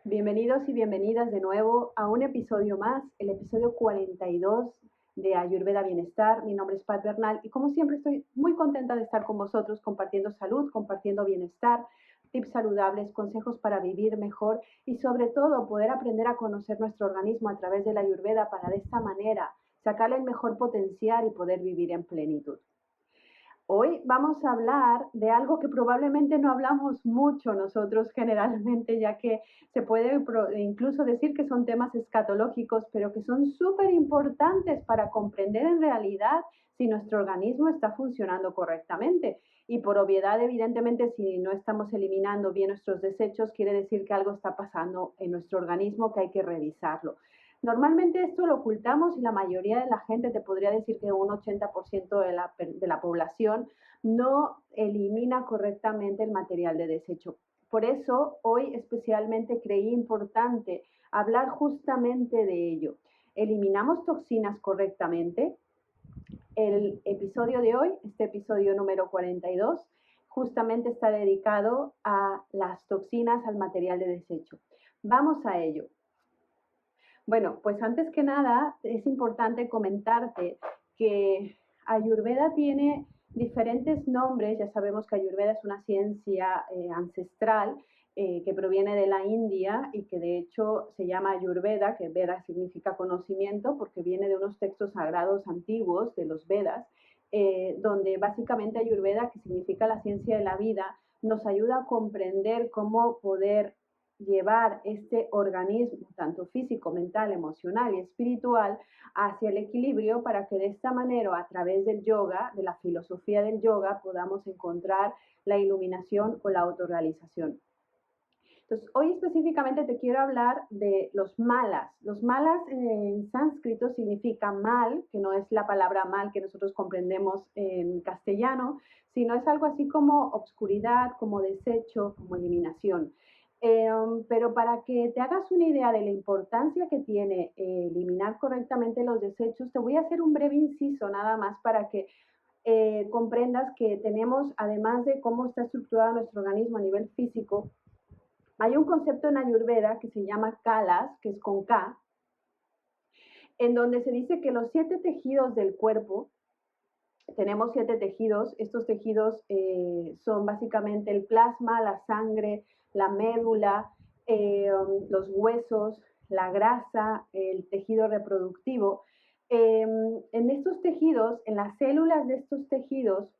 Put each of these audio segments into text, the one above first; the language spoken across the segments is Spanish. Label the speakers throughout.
Speaker 1: Bienvenidos y bienvenidas de nuevo a un episodio más, el episodio 42 de Ayurveda Bienestar. Mi nombre es Pat Bernal y como siempre estoy muy contenta de estar con vosotros compartiendo salud, compartiendo bienestar, tips saludables, consejos para vivir mejor y sobre todo poder aprender a conocer nuestro organismo a través de la Ayurveda para de esta manera sacarle el mejor potencial y poder vivir en plenitud. Hoy vamos a hablar de algo que probablemente no hablamos mucho nosotros generalmente, ya que se puede incluso decir que son temas escatológicos, pero que son súper importantes para comprender en realidad si nuestro organismo está funcionando correctamente. Y por obviedad, evidentemente, si no estamos eliminando bien nuestros desechos, quiere decir que algo está pasando en nuestro organismo que hay que revisarlo. Normalmente esto lo ocultamos y la mayoría de la gente, te podría decir que un 80% de la población no elimina correctamente el material de desecho. Por eso hoy especialmente creí importante hablar justamente de ello. ¿Eliminamos toxinas correctamente? El episodio de hoy, este episodio número 42, justamente está dedicado a las toxinas, al material de desecho. Vamos a ello. Bueno, pues antes que nada es importante comentarte que Ayurveda tiene diferentes nombres. Ya sabemos que Ayurveda es una ciencia ancestral que proviene de la India y que de hecho se llama Ayurveda, que Veda significa conocimiento porque viene de unos textos sagrados antiguos, de los Vedas, donde básicamente Ayurveda, que significa la ciencia de la vida, nos ayuda a comprender cómo poder llevar este organismo, tanto físico, mental, emocional y espiritual, hacia el equilibrio para que de esta manera, a través del yoga, de la filosofía del yoga, podamos encontrar la iluminación o la autorrealización. Entonces, hoy específicamente te quiero hablar de los malas. Los malas en sánscrito significa mal, que no es la palabra mal que nosotros comprendemos en castellano, sino es algo así como obscuridad, como desecho, como eliminación. Pero para que te hagas una idea de la importancia que tiene eliminar correctamente los desechos, te voy a hacer un breve inciso nada más para que comprendas que tenemos, además de cómo está estructurado nuestro organismo a nivel físico, hay un concepto en Ayurveda que se llama Kalas, que es con K, en donde se dice que los 7 tejidos del cuerpo, tenemos 7 tejidos, estos tejidos son básicamente el plasma, la sangre, la médula, los huesos, la grasa, el tejido reproductivo. En estos tejidos, en las células de estos tejidos,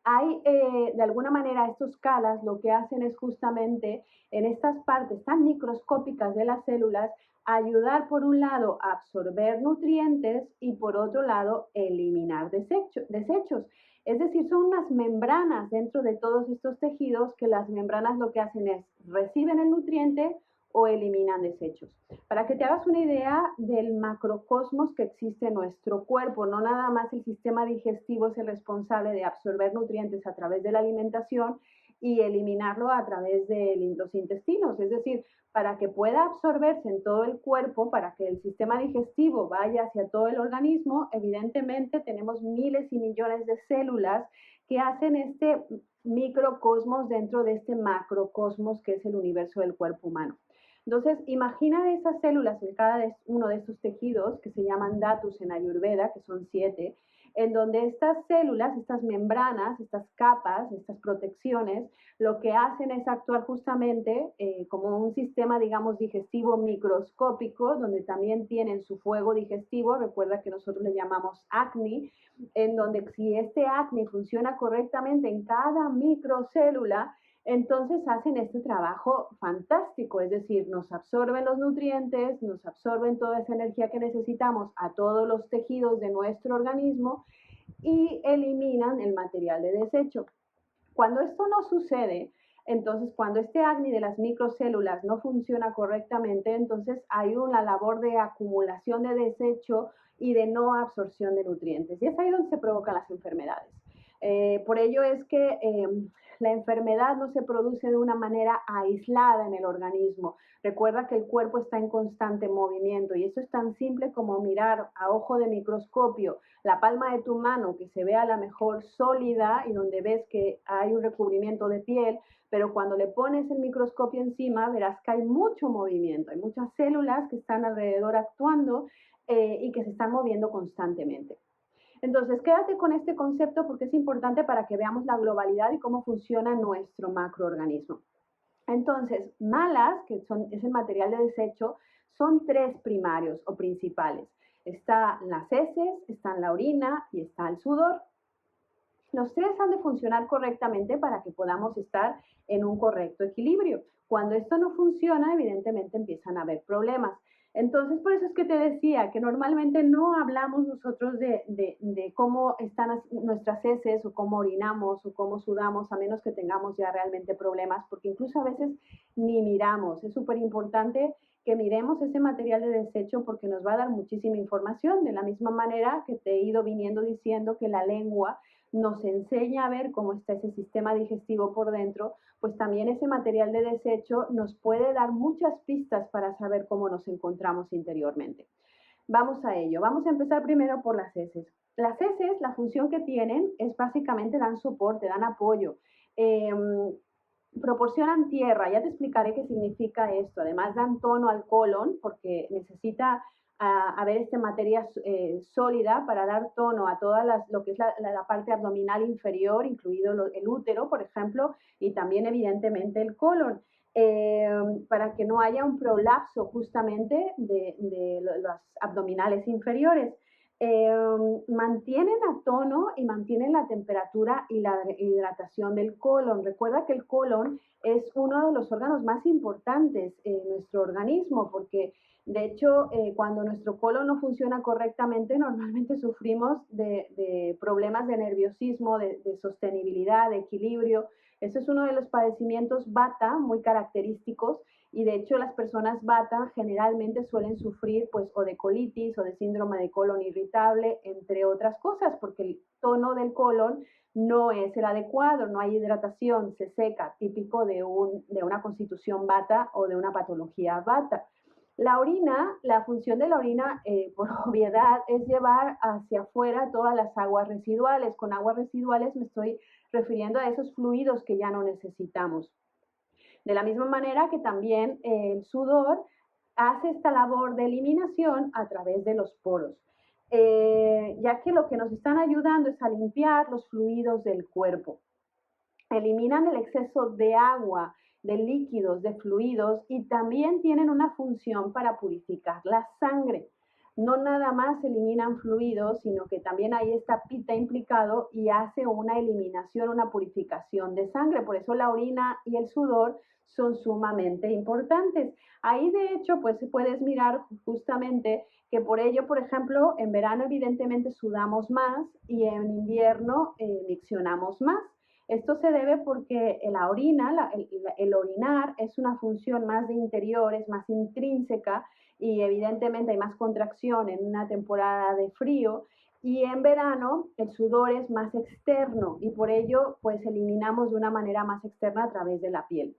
Speaker 1: hay de alguna manera estos kalas lo que hacen es justamente en estas partes tan microscópicas de las células ayudar por un lado a absorber nutrientes y por otro lado eliminar desechos. Es decir, son unas membranas dentro de todos estos tejidos que las membranas lo que hacen es reciben el nutriente o eliminan desechos. Para que te hagas una idea del macrocosmos que existe en nuestro cuerpo, no nada más el sistema digestivo es el responsable de absorber nutrientes a través de la alimentación y eliminarlo a través de los intestinos, es decir, para que pueda absorberse en todo el cuerpo, para que el sistema digestivo vaya hacia todo el organismo, evidentemente tenemos miles y millones de células que hacen este microcosmos dentro de este macrocosmos que es el universo del cuerpo humano. Entonces, imagina esas células en cada uno de estos tejidos que se llaman datus en Ayurveda, que son 7, en donde estas células, estas membranas, estas capas, estas protecciones, lo que hacen es actuar justamente como un sistema, digamos, digestivo microscópico, donde también tienen su fuego digestivo. Recuerda que nosotros le llamamos acni, en donde si este acni funciona correctamente en cada microcélula, entonces hacen este trabajo fantástico, es decir, nos absorben los nutrientes, nos absorben toda esa energía que necesitamos a todos los tejidos de nuestro organismo y eliminan el material de desecho. Cuando esto no sucede, entonces cuando este acni de las microcélulas no funciona correctamente, entonces hay una labor de acumulación de desecho y de no absorción de nutrientes. Y es ahí donde se provocan las enfermedades. Por ello es que la enfermedad no se produce de una manera aislada en el organismo. Recuerda que el cuerpo está en constante movimiento y eso es tan simple como mirar a ojo de microscopio la palma de tu mano que se vea a la mejor sólida y donde ves que hay un recubrimiento de piel, pero cuando le pones el microscopio encima verás que hay mucho movimiento, hay muchas células que están alrededor actuando y que se están moviendo constantemente. Entonces, quédate con este concepto porque es importante para que veamos la globalidad y cómo funciona nuestro macroorganismo. Entonces, malas, que es el material de desecho, son tres primarios o principales. Está las heces, está la orina y está el sudor. Los tres han de funcionar correctamente para que podamos estar en un correcto equilibrio. Cuando esto no funciona, evidentemente empiezan a haber problemas. Entonces, por eso es que te decía que normalmente no hablamos nosotros de cómo están nuestras heces o cómo orinamos o cómo sudamos, a menos que tengamos ya realmente problemas, porque incluso a veces ni miramos. Es súper importante que miremos ese material de desecho porque nos va a dar muchísima información, de la misma manera que te he ido viniendo diciendo que la lengua nos enseña a ver cómo está ese sistema digestivo por dentro, pues también ese material de desecho nos puede dar muchas pistas para saber cómo nos encontramos interiormente. Vamos a ello. Vamos a empezar primero por las heces. Las heces, la función que tienen es básicamente dan soporte, dan apoyo. Proporcionan tierra, ya te explicaré qué significa esto. Además dan tono al colon porque necesita haber esta materia sólida para dar tono a toda lo que es la parte abdominal inferior, incluido el útero, por ejemplo, y también evidentemente el colon. Para que no haya un prolapso justamente de los abdominales inferiores. Mantienen a tono y mantienen la temperatura y la hidratación del colon. Recuerda que el colon es uno de los órganos más importantes en nuestro organismo porque de hecho cuando nuestro colon no funciona correctamente normalmente sufrimos de problemas de nerviosismo, de sostenibilidad, de equilibrio. Ese es uno de los padecimientos Vata muy característicos y de hecho las personas Vata generalmente suelen sufrir pues o de colitis o de síndrome de colon irritable, entre otras cosas, porque el tono del colon no es el adecuado, no hay hidratación, se seca, típico de una constitución Vata o de una patología Vata. La orina, la función de la orina, por obviedad, es llevar hacia afuera todas las aguas residuales. Con aguas residuales me estoy refiriendo a esos fluidos que ya no necesitamos. De la misma manera que también el sudor hace esta labor de eliminación a través de los poros, ya que lo que nos están ayudando es a limpiar los fluidos del cuerpo. Eliminan el exceso de agua, de líquidos, de fluidos y también tienen una función para purificar la sangre. No nada más eliminan fluidos, sino que también hay esta pita implicado y hace una eliminación, una purificación de sangre. Por eso la orina y el sudor son sumamente importantes. Ahí de hecho pues puedes mirar justamente que por ello, por ejemplo, en verano evidentemente sudamos más y en invierno miccionamos más. Esto se debe porque la orina, el orinar es una función más de interior, es más intrínseca y evidentemente hay más contracción en una temporada de frío y en verano el sudor es más externo y por ello pues eliminamos de una manera más externa a través de la piel.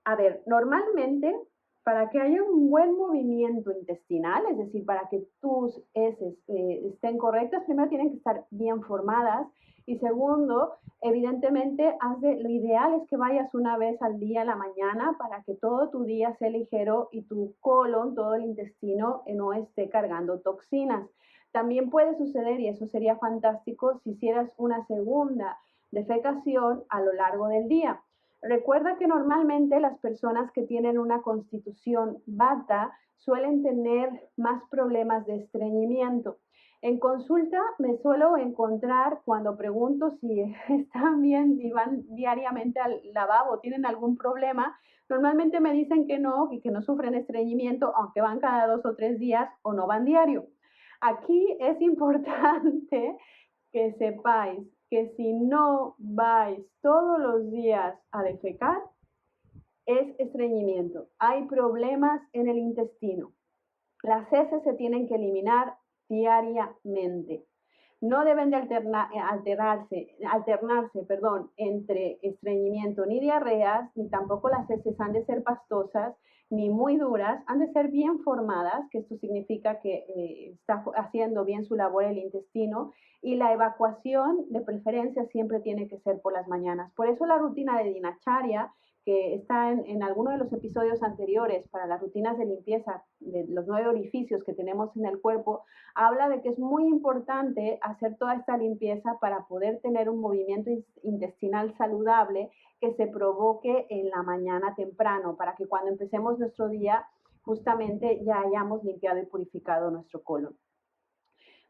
Speaker 1: A ver, normalmente para que haya un buen movimiento intestinal, es decir, para que tus heces estén correctas, primero tienen que estar bien formadas y segundo, evidentemente, lo ideal es que vayas una vez al día a la mañana para que todo tu día sea ligero y tu colon, todo el intestino, no esté cargando toxinas. También puede suceder, y eso sería fantástico, si hicieras una segunda defecación a lo largo del día. Recuerda que normalmente las personas que tienen una constitución Vata suelen tener más problemas de estreñimiento. En consulta me suelo encontrar cuando pregunto si están bien y van diariamente al lavabo, tienen algún problema, normalmente me dicen que no y que no sufren estreñimiento, aunque van cada 2 o 3 días o no van diario. Aquí es importante que sepáis que si no vais todos los días a defecar, es estreñimiento. Hay problemas en el intestino. Las heces se tienen que eliminar diariamente. No deben de alternarse entre estreñimiento ni diarreas, ni tampoco las heces han de ser pastosas, ni muy duras, han de ser bien formadas, que esto significa que está haciendo bien su labor el intestino, y la evacuación de preferencia siempre tiene que ser por las mañanas. Por eso la rutina de Dinacharya, que está en alguno de los episodios anteriores para las rutinas de limpieza de los 9 orificios que tenemos en el cuerpo, habla de que es muy importante hacer toda esta limpieza para poder tener un movimiento intestinal saludable que se provoque en la mañana temprano, para que cuando empecemos nuestro día justamente ya hayamos limpiado y purificado nuestro colon.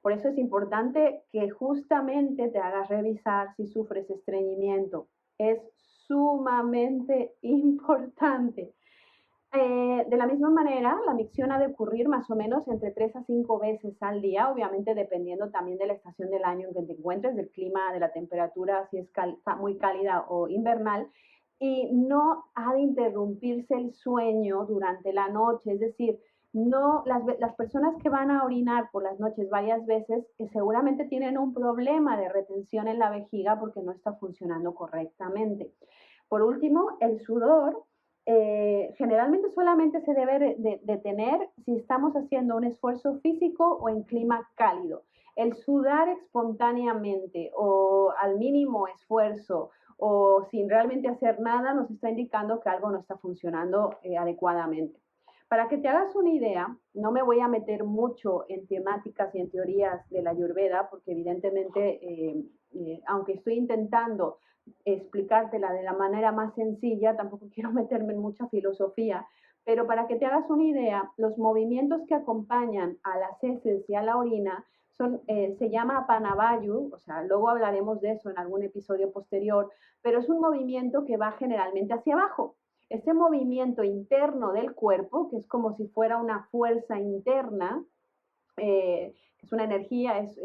Speaker 1: Por eso es importante que justamente te hagas revisar si sufres estreñimiento. Es sumamente importante. De la misma manera, la micción ha de ocurrir más o menos entre 3 a 5 veces al día, obviamente dependiendo también de la estación del año en que te encuentres, del clima, de la temperatura, si es muy cálida o invernal, y no ha de interrumpirse el sueño durante la noche, es decir, no, las personas que van a orinar por las noches varias veces seguramente tienen un problema de retención en la vejiga porque no está funcionando correctamente. Por último, el sudor generalmente solamente se debe detener si estamos haciendo un esfuerzo físico o en clima cálido. El sudar espontáneamente o al mínimo esfuerzo o sin realmente hacer nada nos está indicando que algo no está funcionando adecuadamente. Para que te hagas una idea, no me voy a meter mucho en temáticas y en teorías de la Ayurveda, porque evidentemente, aunque estoy intentando explicártela de la manera más sencilla, tampoco quiero meterme en mucha filosofía, pero para que te hagas una idea, los movimientos que acompañan a las heces y a la orina se llama Panavayu, o sea, luego hablaremos de eso en algún episodio posterior, pero es un movimiento que va generalmente hacia abajo. Este movimiento interno del cuerpo, que es como si fuera una fuerza interna, es una energía, es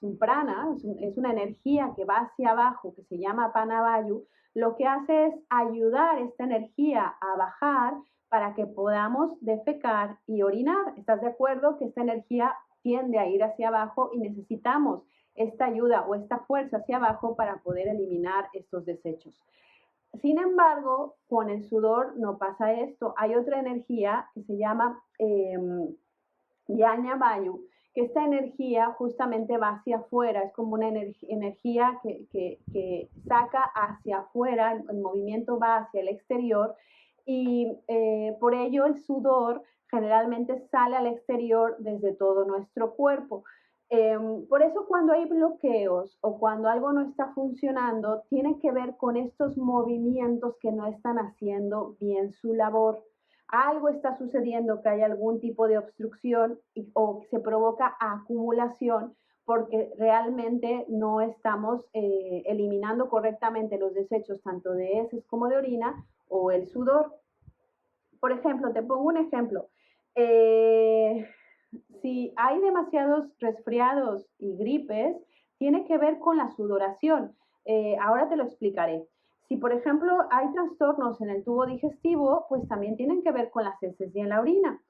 Speaker 1: un prana, es una energía que va hacia abajo, que se llama Panavayu, lo que hace es ayudar esta energía a bajar para que podamos defecar y orinar. ¿Estás de acuerdo que esta energía tiende a ir hacia abajo y necesitamos esta ayuda o esta fuerza hacia abajo para poder eliminar estos desechos? Sin embargo, con el sudor no pasa esto. Hay otra energía que se llama Yajna Vayu, que esta energía justamente va hacia afuera, es como una energía que saca hacia afuera, el movimiento va hacia el exterior y por ello el sudor generalmente sale al exterior desde todo nuestro cuerpo. Por eso cuando hay bloqueos o cuando algo no está funcionando, tiene que ver con estos movimientos que no están haciendo bien su labor. Algo está sucediendo, que hay algún tipo de obstrucción o se provoca acumulación porque realmente no estamos eliminando correctamente los desechos tanto de heces como de orina o el sudor. Por ejemplo, te pongo un ejemplo. Si hay demasiados resfriados y gripes, tiene que ver con la sudoración. Ahora te lo explicaré. Si, por ejemplo, hay trastornos en el tubo digestivo, pues también tienen que ver con las heces y en la orina.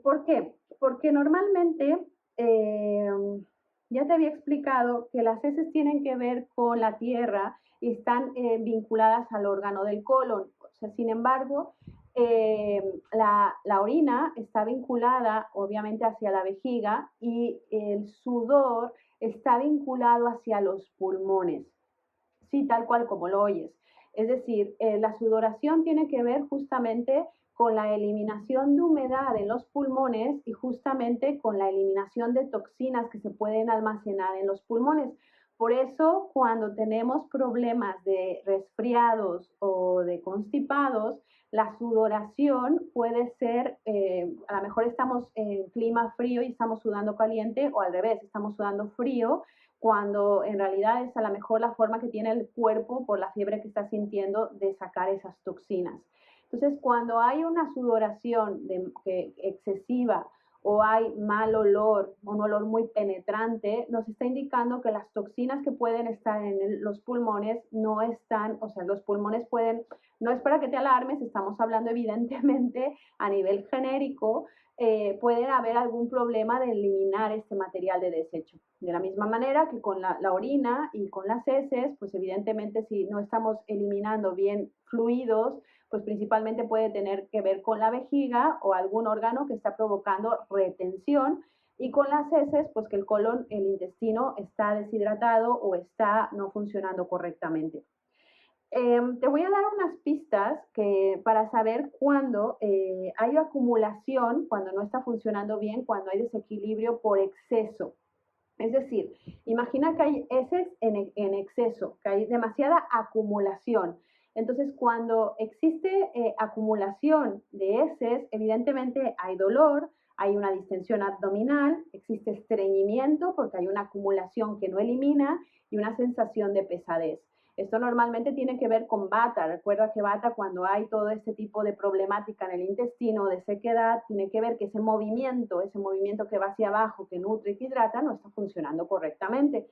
Speaker 1: ¿Por qué? Porque normalmente, ya te había explicado que las heces tienen que ver con la tierra y están vinculadas al órgano del colon. O sea, sin embargo, la orina está vinculada obviamente hacia la vejiga y el sudor está vinculado hacia los pulmones, sí, tal cual como lo oyes. Es decir, la sudoración tiene que ver justamente con la eliminación de humedad en los pulmones y justamente con la eliminación de toxinas que se pueden almacenar en los pulmones. Por eso, cuando tenemos problemas de resfriados o de constipados, la sudoración puede ser, a lo mejor estamos en clima frío y estamos sudando caliente, o al revés, estamos sudando frío, cuando en realidad es a lo mejor la forma que tiene el cuerpo por la fiebre que está sintiendo de sacar esas toxinas. Entonces, cuando hay una sudoración excesiva o hay mal olor, un olor muy penetrante, nos está indicando que las toxinas que pueden estar en los pulmones no están, o sea, los pulmones pueden, no es para que te alarmes, estamos hablando evidentemente a nivel genérico, puede haber algún problema de eliminar este material de desecho. De la misma manera que con la orina y con las heces, pues evidentemente si no estamos eliminando bien fluidos pues principalmente puede tener que ver con la vejiga o algún órgano que está provocando retención, y con las heces, pues que el colon, el intestino está deshidratado o está no funcionando correctamente. Te voy a dar unas pistas para saber cuándo hay acumulación, cuando no está funcionando bien, cuando hay desequilibrio por exceso. Es decir, imagina que hay heces en exceso, que hay demasiada acumulación. Entonces, cuando existe acumulación de heces, evidentemente hay dolor, hay una distensión abdominal, existe estreñimiento porque hay una acumulación que no elimina y una sensación de pesadez. Esto normalmente tiene que ver con Vata. Recuerda que Vata, cuando hay todo este tipo de problemática en el intestino, de sequedad, tiene que ver que ese movimiento que va hacia abajo, que nutre y que hidrata, no está funcionando correctamente.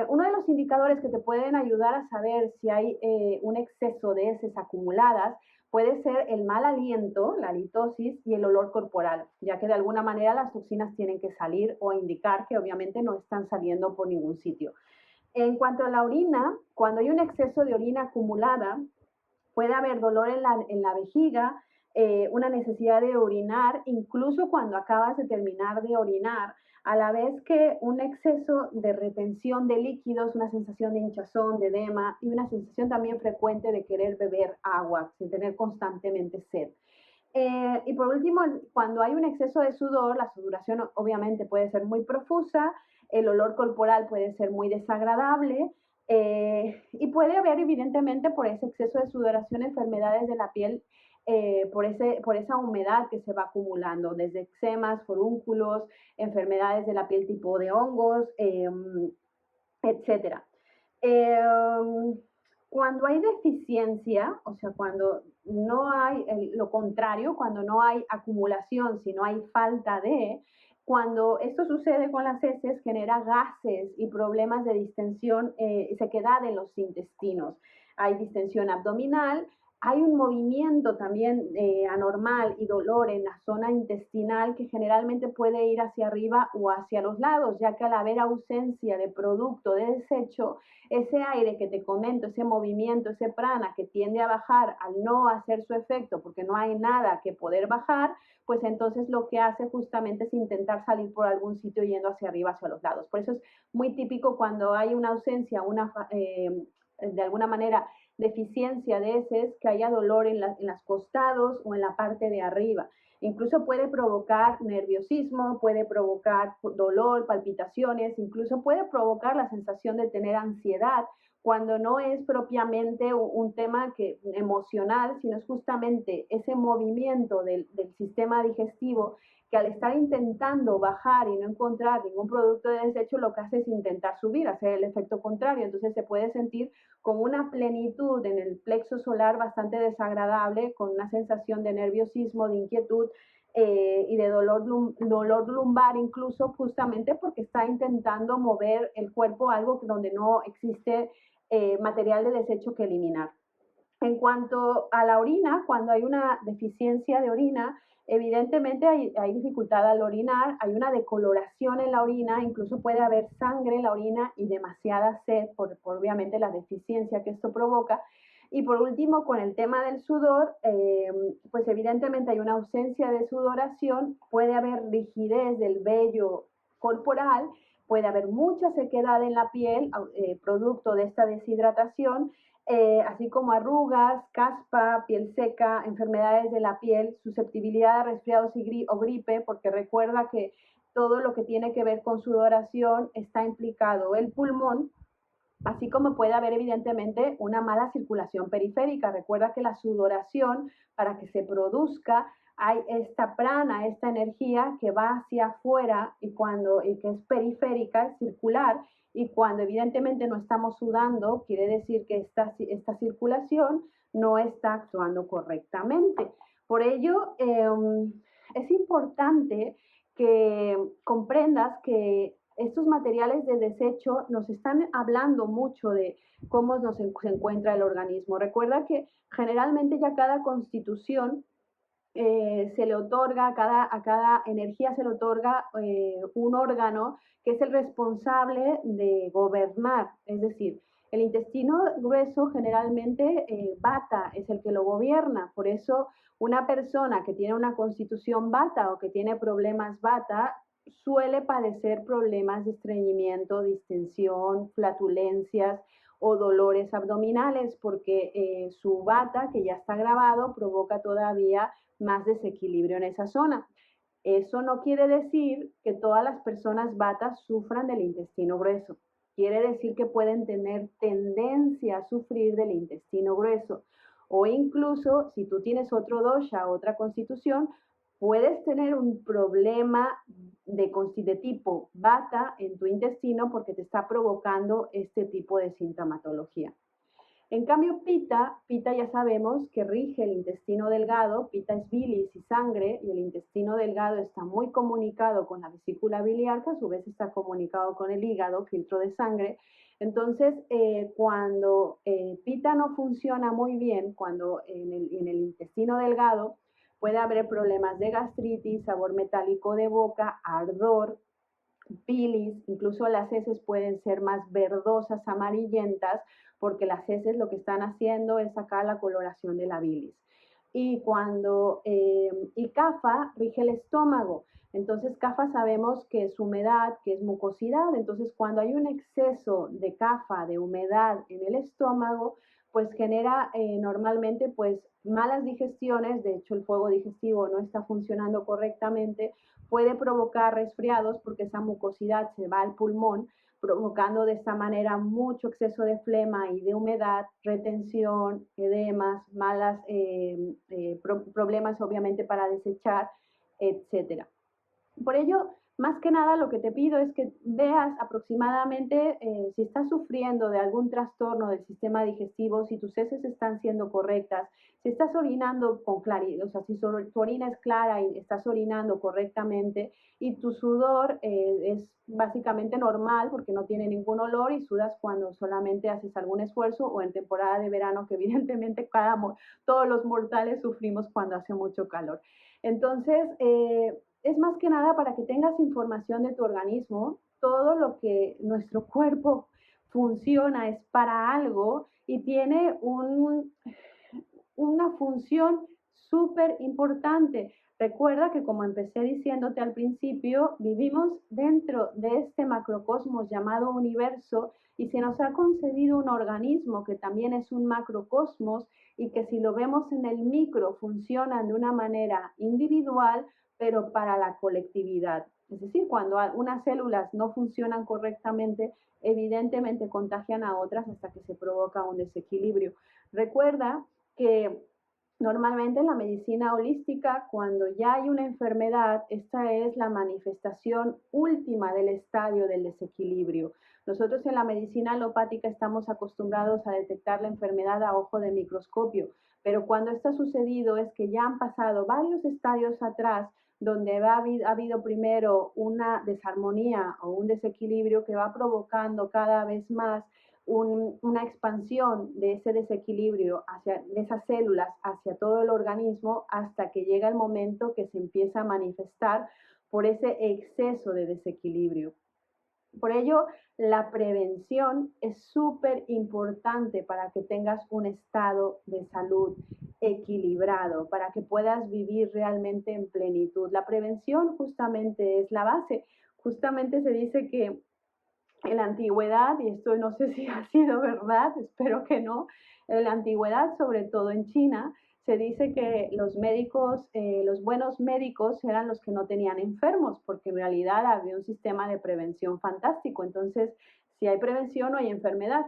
Speaker 1: Uno de los indicadores que te pueden ayudar a saber si hay un exceso de heces acumuladas puede ser el mal aliento, la halitosis, y el olor corporal, ya que de alguna manera las toxinas tienen que salir o indicar que obviamente no están saliendo por ningún sitio. En cuanto a la orina, cuando hay un exceso de orina acumulada, puede haber dolor en la vejiga, una necesidad de orinar, incluso cuando acabas de terminar de orinar, a la vez que un exceso de retención de líquidos, una sensación de hinchazón, de edema y una sensación también frecuente de querer beber agua, sin tener constantemente sed. Y por último, cuando hay un exceso de sudor, la sudoración obviamente puede ser muy profusa, el olor corporal puede ser muy desagradable, y puede haber evidentemente por ese exceso de sudoración enfermedades de la piel, por esa humedad que se va acumulando, desde eczemas, forúnculos, enfermedades de la piel tipo de hongos, etcétera. Eh, Cuando hay deficiencia, o sea, cuando no hay lo contrario, cuando no hay acumulación, sino hay falta de, cuando esto sucede con las heces, genera gases y problemas de distensión, sequedad en los intestinos. Hay distensión abdominal, hay un movimiento también anormal y dolor en la zona intestinal que generalmente puede ir hacia arriba o hacia los lados, ya que al haber ausencia de producto de desecho, ese aire que te comento, ese movimiento, ese prana que tiende a bajar al no hacer su efecto porque no hay nada que poder bajar, pues entonces lo que hace justamente es intentar salir por algún sitio yendo hacia arriba, hacia los lados. Por eso es muy típico cuando hay una ausencia, de alguna manera, deficiencia de heces, que haya dolor en las costados o en la parte de arriba. Incluso puede provocar nerviosismo, puede provocar dolor, palpitaciones, incluso puede provocar la sensación de tener ansiedad, cuando no es propiamente un tema emocional, sino es justamente ese movimiento del sistema digestivo que al estar intentando bajar y no encontrar ningún producto de desecho, lo que hace es intentar subir, hacer el efecto contrario. Entonces se puede sentir con una plenitud en el plexo solar bastante desagradable, con una sensación de nerviosismo, de inquietud, y de dolor lumbar, incluso justamente porque está intentando mover el cuerpo a algo donde no existe material de desecho que eliminar. En cuanto a la orina, cuando hay una deficiencia de orina, evidentemente hay dificultad al orinar, hay una decoloración en la orina, incluso puede haber sangre en la orina y demasiada sed por obviamente la deficiencia que esto provoca. Y por último, con el tema del sudor, pues evidentemente hay una ausencia de sudoración, puede haber rigidez del vello corporal, puede haber mucha sequedad en la piel, producto de esta deshidratación, así como arrugas, caspa, piel seca, enfermedades de la piel, susceptibilidad a resfriados o gripe, porque recuerda que todo lo que tiene que ver con sudoración está implicado el pulmón, así como puede haber evidentemente una mala circulación periférica. Recuerda que la sudoración, para que se produzca, hay esta prana, esta energía que va hacia afuera y que es periférica, es circular, y cuando evidentemente no estamos sudando, quiere decir que esta circulación no está actuando correctamente. Por ello, es importante que comprendas que estos materiales de desecho nos están hablando mucho de cómo se encuentra el organismo. Recuerda que generalmente ya cada constitución se le otorga, a cada energía se le otorga un órgano que es el responsable de gobernar. Es decir, El intestino grueso generalmente Vata es el que lo gobierna, por eso una persona que tiene una constitución Vata o que tiene problemas Vata suele padecer problemas de estreñimiento, distensión, flatulencias o dolores abdominales porque su Vata, que ya está grabado, provoca todavía más desequilibrio en esa zona. Eso no quiere decir que todas las personas batas sufran del intestino grueso. Quiere decir que pueden tener tendencia a sufrir del intestino grueso. O incluso, si tú tienes otro dosha, otra constitución, puedes tener un problema de tipo bata en tu intestino porque te está provocando este tipo de sintomatología. En cambio, Pita ya sabemos que rige el intestino delgado, Pita es bilis y sangre, y el intestino delgado está muy comunicado con la vesícula biliar, que a su vez está comunicado con el hígado, filtro de sangre. Entonces, cuando Pita no funciona muy bien, cuando en el intestino delgado puede haber problemas de gastritis, sabor metálico de boca, ardor, bilis, incluso las heces pueden ser más verdosas, amarillentas, porque las heces lo que están haciendo es sacar la coloración de la bilis. Y Kapha rige el estómago. Entonces, Kapha sabemos que es humedad, que es mucosidad. Entonces, cuando hay un exceso de Kapha, de humedad en el estómago, pues genera normalmente pues malas digestiones. De hecho, el fuego digestivo no está funcionando correctamente, puede provocar resfriados porque esa mucosidad se va al pulmón, provocando de esta manera mucho exceso de flema y de humedad, retención, edemas, malas problemas obviamente para desechar, etcétera. Por ello, más que nada lo que te pido es que veas aproximadamente si estás sufriendo de algún trastorno del sistema digestivo, si tus heces están siendo correctas, si estás orinando con claridad, o sea, si tu orina es clara y estás orinando correctamente y tu sudor es básicamente normal porque no tiene ningún olor y sudas cuando solamente haces algún esfuerzo o en temporada de verano que evidentemente todos los mortales sufrimos cuando hace mucho calor. Entonces, es más que nada para que tengas información de tu organismo. Todo lo que nuestro cuerpo funciona es para algo y tiene una función súper importante. Recuerda que como empecé diciéndote al principio, vivimos dentro de este macrocosmos llamado universo y se nos ha concedido un organismo que también es un macrocosmos y que si lo vemos en el micro funcionan de una manera individual, pero para la colectividad. Es decir, cuando unas células no funcionan correctamente, evidentemente contagian a otras hasta que se provoca un desequilibrio. Recuerda que normalmente en la medicina holística, cuando ya hay una enfermedad, esta es la manifestación última del estadio del desequilibrio. Nosotros en la medicina alopática estamos acostumbrados a detectar la enfermedad a ojo de microscopio, pero cuando esto ha sucedido es que ya han pasado varios estadios atrás donde ha habido primero una desarmonía o un desequilibrio que va provocando cada vez más una expansión de ese desequilibrio de esas células hacia todo el organismo hasta que llega el momento que se empieza a manifestar por ese exceso de desequilibrio. Por ello, la prevención es súper importante para que tengas un estado de salud equilibrado, para que puedas vivir realmente en plenitud. La prevención justamente es la base. Justamente se dice que en la antigüedad, y esto no sé si ha sido verdad, espero que no, en la antigüedad, sobre todo en China, se dice que los médicos, los buenos médicos eran los que no tenían enfermos, porque en realidad había un sistema de prevención fantástico. Entonces, si hay prevención, no hay enfermedad.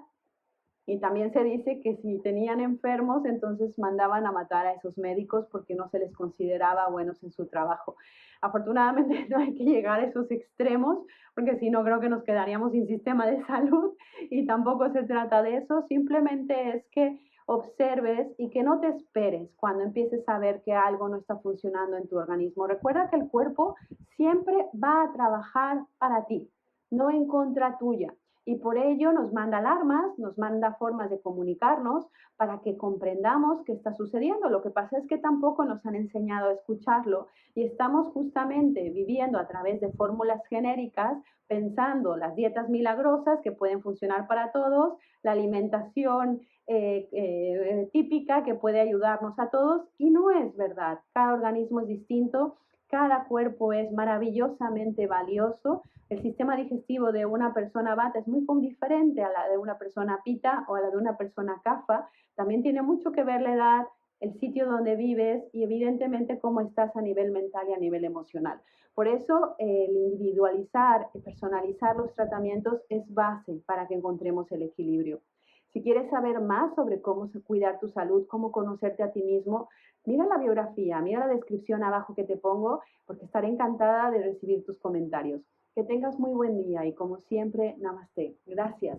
Speaker 1: Y también se dice que si tenían enfermos, entonces mandaban a matar a esos médicos porque no se les consideraba buenos en su trabajo. Afortunadamente no hay que llegar a esos extremos, porque si no creo que nos quedaríamos sin sistema de salud y tampoco se trata de eso, simplemente es que observes y que no te esperes cuando empieces a ver que algo no está funcionando en tu organismo. Recuerda que el cuerpo siempre va a trabajar para ti, no en contra tuya. y por ello nos manda alarmas, nos manda formas de comunicarnos para que comprendamos qué está sucediendo. Lo que pasa es que tampoco nos han enseñado a escucharlo y estamos justamente viviendo a través de fórmulas genéricas, pensando las dietas milagrosas que pueden funcionar para todos, la alimentación típica que puede ayudarnos a todos, y no es verdad. Cada organismo es distinto, cada cuerpo es maravillosamente valioso. El sistema digestivo de una persona Vata es muy diferente a la de una persona Pitta o a la de una persona Kapha. También tiene mucho que ver la edad, el sitio donde vives y evidentemente cómo estás a nivel mental y a nivel emocional. Por eso el individualizar y personalizar los tratamientos es base para que encontremos el equilibrio. Si quieres saber más sobre cómo cuidar tu salud, cómo conocerte a ti mismo, mira la biografía, mira la descripción abajo que te pongo, porque estaré encantada de recibir tus comentarios. Que tengas muy buen día y como siempre, namaste. Gracias.